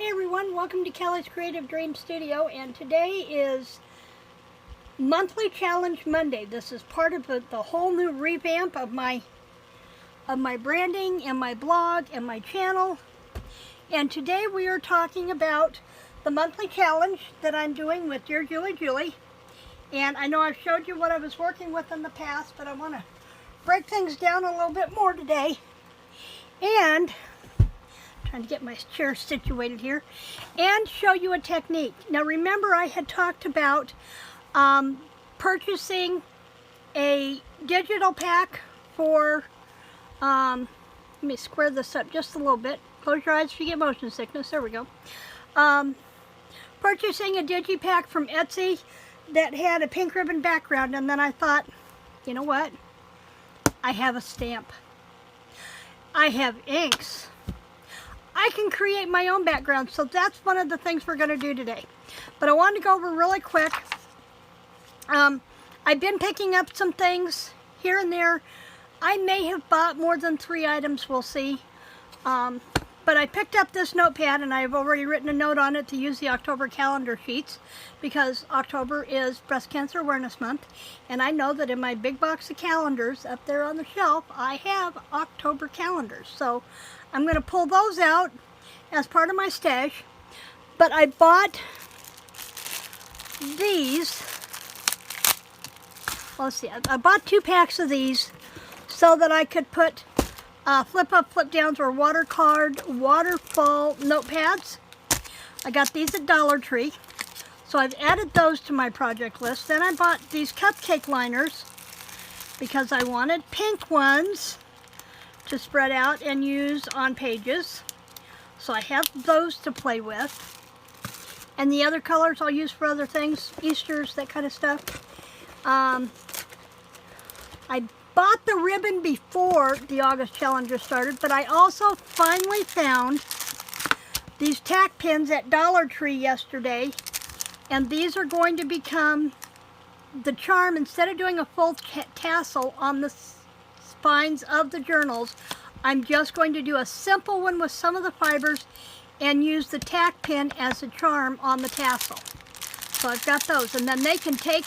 Hey everyone, welcome to Kelly's Creative Dream Studio, and today is Monthly Challenge Monday. This is part of the whole new revamp of my branding and my blog and my channel. And today we are talking about the monthly challenge that I'm doing with Dear Julie. And I know I've showed you what I was working with in the past, but I want to break things down a little bit more today. And trying to get my chair situated here and show you a technique. Now remember, I had talked about purchasing a digital pack for, let me square this up just a little bit. Close your eyes if you get motion sickness. There we go. Purchasing a digipack from Etsy that had a pink ribbon background, and then I thought, you know what? I have a stamp. I have inks. I can create my own background, so that's one of the things we're going to do today. But I wanted to go over really quick. I've been picking up some things here and there. I may have bought more than 3 items, we'll see. But I picked up this notepad, and I've already written a note on it to use the October calendar sheets, because October is Breast Cancer Awareness Month, and I know that in my big box of calendars up there on the shelf, I have October calendars. So I'm going to pull those out as part of my stash. But I bought these. Let's see, I bought 2 packs of these so that I could put flip up, flip downs, or water card, waterfall notepads. I got these at Dollar Tree, so I've added those to my project list. Then I bought these cupcake liners because I wanted pink ones to spread out and use on pages. So I have those to play with. And the other colors I'll use for other things, Easters, that kind of stuff. I bought the ribbon before the August Challenger started, but I also finally found these tack pins at Dollar Tree yesterday, and these are going to become the charm. Instead of doing a full tassel on the spines of the journals, I'm just going to do a simple one with some of the fibers and use the tack pin as a charm on the tassel. So I've got those, and then they can take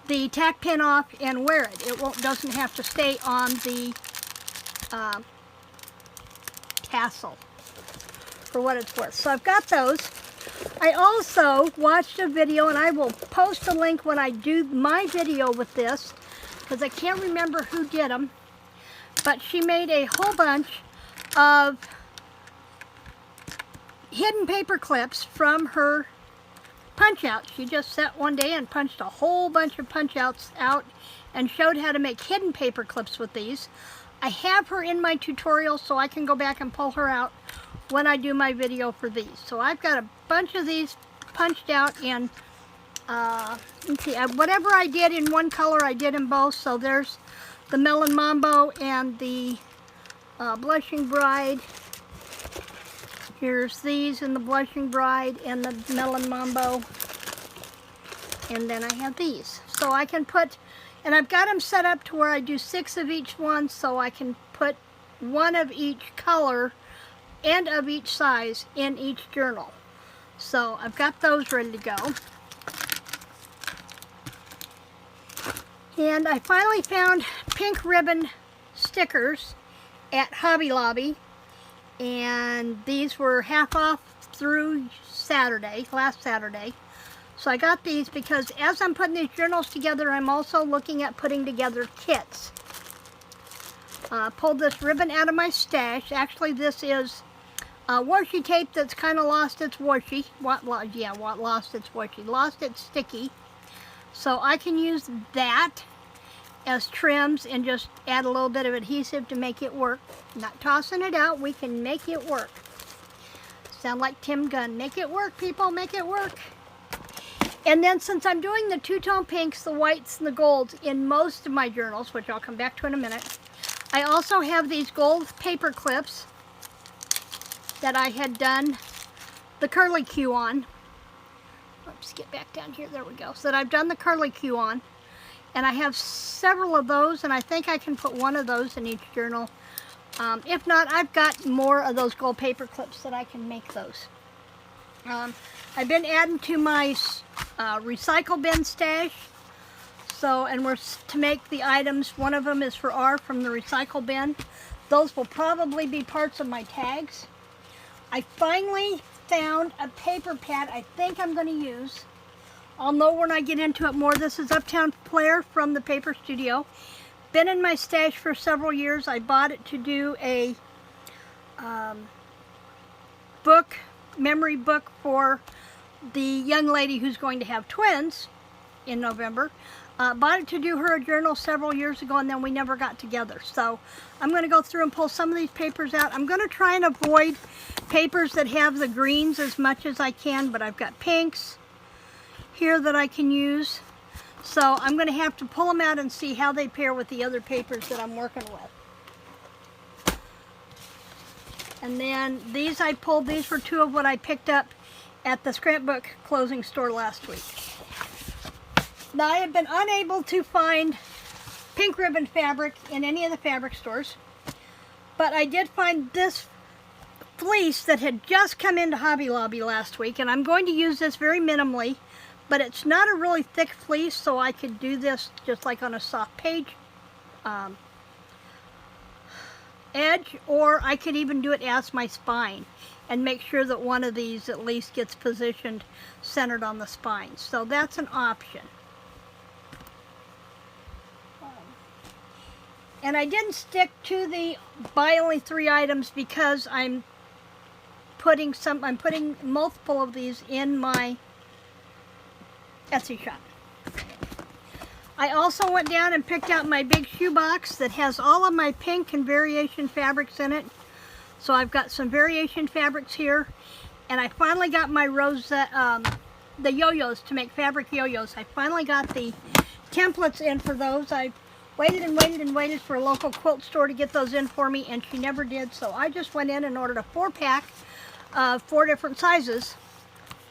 the tack pin off and wear it. It doesn't have to stay on the tassel, for what it's worth. So I've got those. I also watched a video, and I will post a link when I do my video with this, because I can't remember who did them, but she made a whole bunch of hidden paper clips from her punch out. She just sat one day and punched a whole bunch of punch outs out and showed how to make hidden paper clips with these. I have her in my tutorial, so I can go back and pull her out when I do my video for these. So I've got a bunch of these punched out, and let's see, whatever I did in one color I did in both. So there's the Melon Mambo and the Blushing Bride. Here's these in the Blushing Bride and the Melon Mambo. And then I have these. So I can put, and I've got them set up to where I do 6 of each one, so I can put 1 of each color and of each size in each journal. So I've got those ready to go. And I finally found pink ribbon stickers at Hobby Lobby. And these were half off through Saturday, last Saturday. So I got these because as I'm putting these journals together, I'm also looking at putting together kits. Pulled this ribbon out of my stash. Actually, this is washi tape that's kind of lost its washi. Lost its sticky. So I can use that as trims and just add a little bit of adhesive to make it work. Not tossing it out, we can make it work. Sound like Tim Gunn. Make it work, people, make it work. And then since I'm doing the 2-tone pinks, the whites, and the golds in most of my journals, which I'll come back to in a minute, I also have these gold paper clips that I had done the curly Q on. Let's get back down here, there we go. So that I've done the curly Q on. And I have several of those, and I think I can put 1 of those in each journal. If not, I've got more of those gold paper clips that I can make those. I've been adding to my recycle bin stash. So, and we're to make the items, one of them is for R from the recycle bin. Those will probably be parts of my tags. I finally found a paper pad I think I'm going to use. I'll know when I get into it more. This is Uptown Player from the Paper Studio. Been in my stash for several years. I bought it to do a memory book for the young lady who's going to have twins in November. Bought it to do her a journal several years ago, and then we never got together. So I'm going to go through and pull some of these papers out. I'm going to try and avoid papers that have the greens as much as I can, but I've got pinks here that I can use. So I'm going to have to pull them out and see how they pair with the other papers that I'm working with. And then these I pulled, these were two of what I picked up at the scrapbook closing store last week. Now I have been unable to find pink ribbon fabric in any of the fabric stores, but I did find this fleece that had just come into Hobby Lobby last week, and I'm going to use this very minimally, but it's not a really thick fleece, so I could do this just like on a soft page edge, or I could even do it as my spine and make sure that one of these at least gets positioned centered on the spine. So that's an option. And I didn't stick to the buy only 3 items because I'm putting multiple of these in my Etsy shop. I also went down and picked out my big shoebox that has all of my pink and variation fabrics in it. So I've got some variation fabrics here, and I finally got my the yo-yos to make fabric yo-yos. I finally got the templates in for those. I waited and waited and waited for a local quilt store to get those in for me, and she never did. So I just went in and ordered a 4-pack of 4 different sizes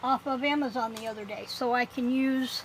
off of Amazon the other day, so I can use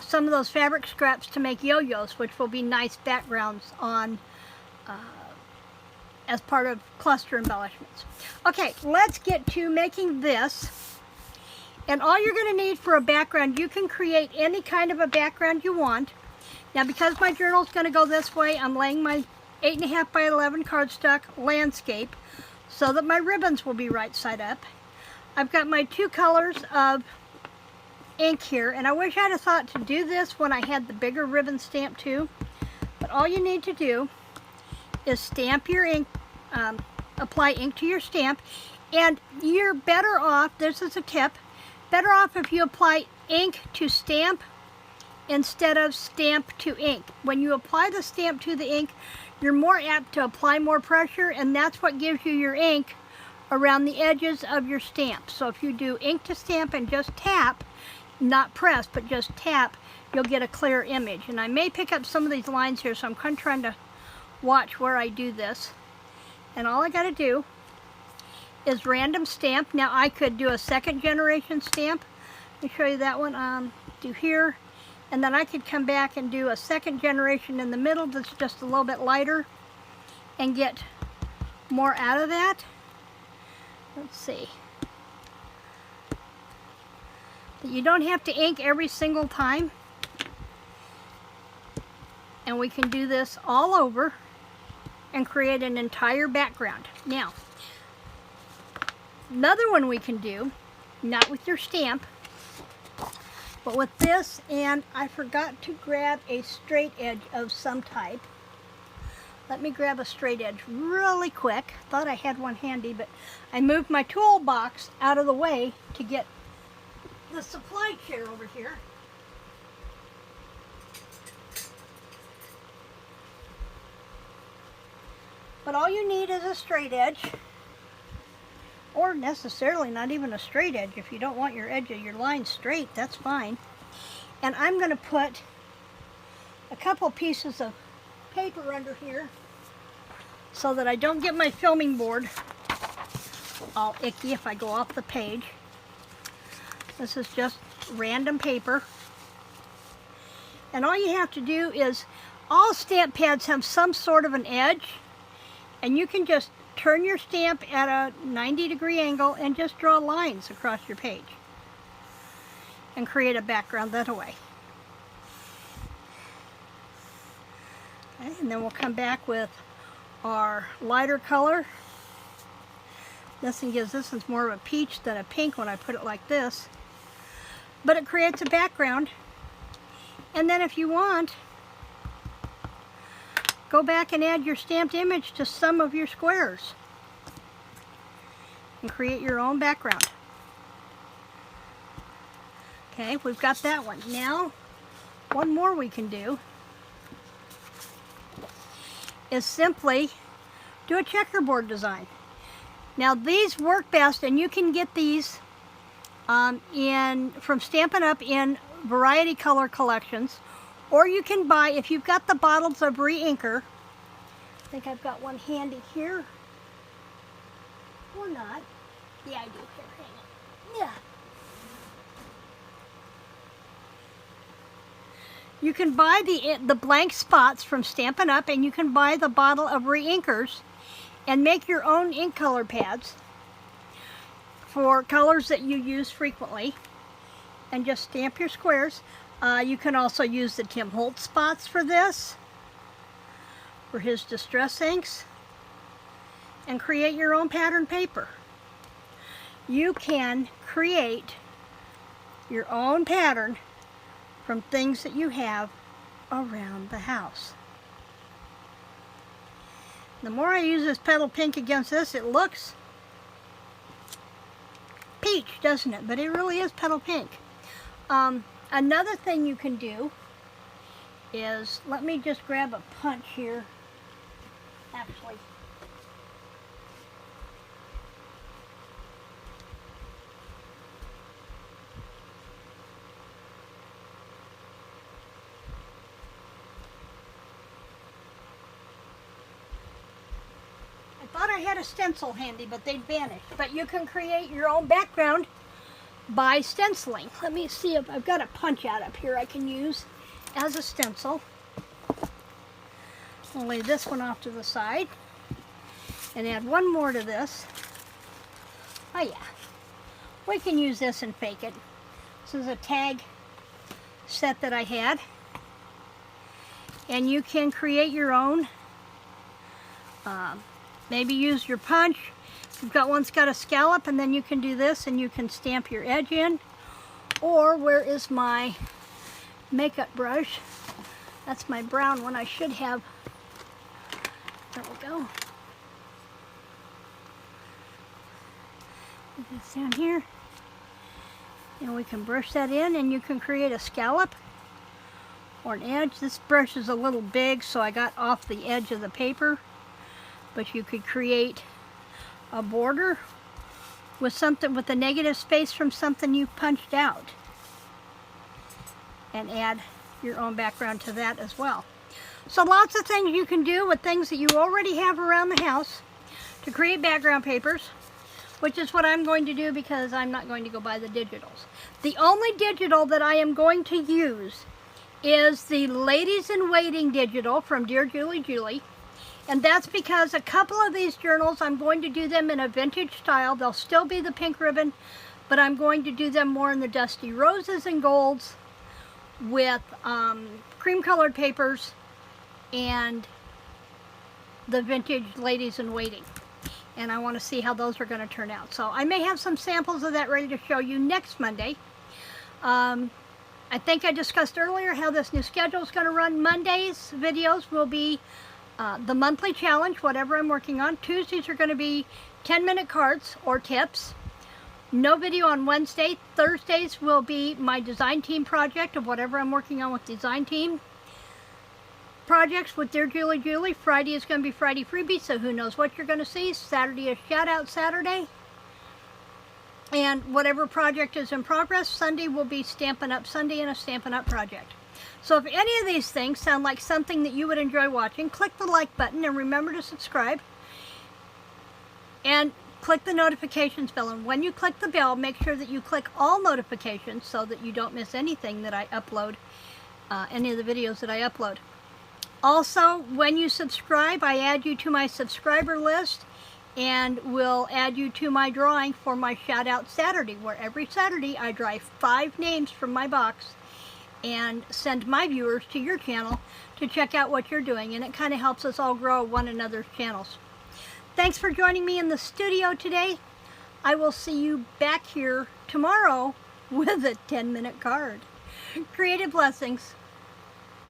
some of those fabric scraps to make yo-yos, which will be nice backgrounds on as part of cluster embellishments. Okay, let's get to making this. And all you're going to need for a background, you can create any kind of a background you want. Now, because my journal is going to go this way, I'm laying my 8.5 by 11 cardstock landscape so that my ribbons will be right side up. I've got my 2 colors of ink here, and I wish I'd have thought to do this when I had the bigger ribbon stamp too. But all you need to do is stamp your ink, apply ink to your stamp, and you're better off, this is a tip, better off if you apply ink to stamp instead of stamp to ink. When you apply the stamp to the ink, you're more apt to apply more pressure, and that's what gives you your ink around the edges of your stamp. So if you do ink to stamp and just tap, not press, but just tap, you'll get a clear image. And I may pick up some of these lines here, so I'm kind of trying to watch where I do this. And all I got to do is random stamp. Now I could do a 2nd generation stamp. Let me show you that one. Do here. And then I could come back and do a 2nd generation in the middle that's just a little bit lighter and get more out of that. Let's see. You don't have to ink every single time. And we can do this all over and create an entire background. Now, another one we can do, not with your stamp, but with this, and I forgot to grab a straight edge of some type. Let me grab a straight edge really quick. Thought I had one handy, but I moved my toolbox out of the way to get the supply chair over here. But all you need is a straight edge, or necessarily not even a straight edge. If you don't want your edge of your line straight, that's fine. And I'm going to put a couple pieces of paper under here so that I don't get my filming board all icky if I go off the page. This is just random paper. And all you have to do is, all stamp pads have some sort of an edge, and you can just turn your stamp at a 90-degree angle and just draw lines across your page and create a background that way. Okay, and then we'll come back with our lighter color. This one's more of a peach than a pink when I put it like this. But it creates a background. And then if you want, go back and add your stamped image to some of your squares and create your own background. Okay, we've got that one. Now, one more we can do is simply do a checkerboard design. Now these work best, and you can get these from Stampin' Up! In variety color collections, or you can buy, if you've got the bottles of re-inker, I think I've got one handy here, or not. Yeah, I do. Here, hang on. Yeah. You can buy the blank spots from Stampin' Up! And you can buy the bottle of re-inkers and make your own ink color pads for colors that you use frequently and just stamp your squares. You can also use the Tim Holtz spots for this, for his distress inks, and create your own pattern paper. You can create your own pattern from things that you have around the house. The more I use this petal pink against this, it looks peach, doesn't it? But it really is petal pink. Another thing you can do is, let me just grab a punch here, actually. I thought I had a stencil handy, but they'd vanished. But you can create your own background by stenciling. Let me see if I've got a punch out up here I can use as a stencil. I'll lay this one off to the side and add one more to this. Oh yeah, we can use this and fake it. This is a tag set that I had, and you can create your own. Maybe use your punch. You've got one that's got a scallop, and then you can do this and you can stamp your edge in. Or where is my makeup brush? That's my brown one. I should have. There we go. Put this down here. And we can brush that in, and you can create a scallop or an edge. This brush is a little big, so I got off the edge of the paper. But you could create a border with something, with a negative space from something you punched out, and add your own background to that as well. So lots of things you can do with things that you already have around the house to create background papers, which is what I'm going to do because I'm not going to go buy the digitals. The only digital that I am going to use is the Ladies in Waiting digital from Dear Julie Julie. And that's because a couple of these journals, I'm going to do them in a vintage style. They'll still be the pink ribbon, but I'm going to do them more in the dusty roses and golds with cream colored papers and the vintage Ladies in Waiting. And I want to see how those are going to turn out. So I may have some samples of that ready to show you next Monday. I think I discussed earlier how this new schedule is going to run. Mondays videos will be the monthly challenge, whatever I'm working on. Tuesdays are going to be 10-minute cards or tips. No video on Wednesday. Thursdays will be my design team project of whatever I'm working on with design team projects with Dear Julie Julie. Friday is going to be Friday freebie, so who knows what you're going to see. Saturday is shout out Saturday. And whatever project is in progress, Sunday will be Stampin' Up! Sunday and a Stampin' Up! Project. So if any of these things sound like something that you would enjoy watching, click the like button and remember to subscribe. And click the notifications bell. And when you click the bell, make sure that you click all notifications so that you don't miss anything that I upload, any of the videos that I upload. Also, when you subscribe, I add you to my subscriber list, and will add you to my drawing for my Shout Out Saturday, where every Saturday I draw 5 names from my box and send my viewers to your channel to check out what you're doing, and it kind of helps us all grow one another's channels. Thanks for joining me in the studio today. I will see you back here tomorrow with a 10-minute card. Creative blessings.